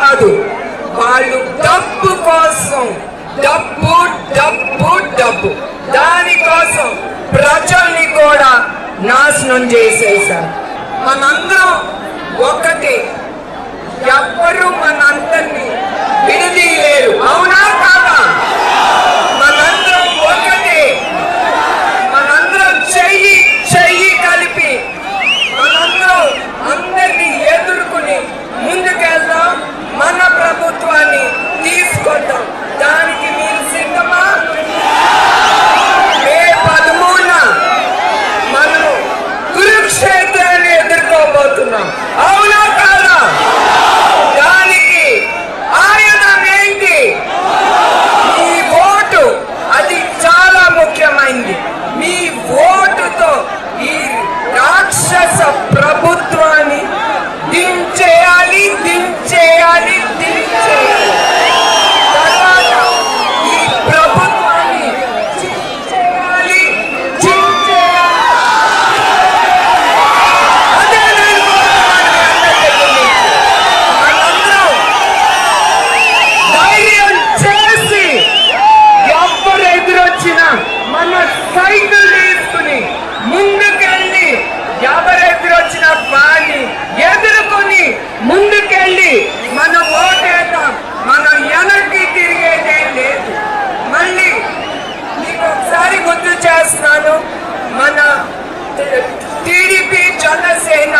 కాదు, వాళ్ళు డబ్బు కోసం, డబ్బు డబ్బు డబ్బు, దానికోసం ప్రజల్ని కూడా నాశనం చేసేశారు. మనందరం ఒకటి, ఎవ్వరూ మనందరినీ విడదీయలేరు. అవునా కాదా? మనందరం ఒకటి, మనందరం చెయ్యి చెయ్యి కలిపి మనందరం అందరినీ ఎదుర్కొని ముందుకెళ్దాం. మన ప్రభుత్వాన్ని తీసుకొద్దాం. దానికి మీరు సిద్ధమా? మే 13న మనం కురుక్షేత్రాన్ని ఎదుర్కోబోతున్నాం. అవునా కాదా? దానికి ఆయుధం ఏంటి? మీ ఓటు. అది చాలా ముఖ్యమైనది. మీ ఓటుతో ఈ రాక్షస ప్రభుత్వాన్ని దించేయాలి, దించేయాలి, దించేయాలి. తర్వాత ఈ ప్రభుత్వాన్ని దించేయాలి, దించేయాలి. అదే నేను మనందరం ధైర్యం చేసి ఎవ్వరు ఎదురొచ్చినా మన సైకిల్ తీసుకుని ముందుకెళ్ళి, ఎవరెదురొచ్చిన వాడిని ఎదుర్కొని ముందుకెళ్ళి మన ఓటేద్దాం. మనం వెనక్కి తిరిగేదే లేదు. మళ్ళీ మీకు ఒకసారి గుర్తు చేస్తున్నాను, మన టీడీపీ, జనసేన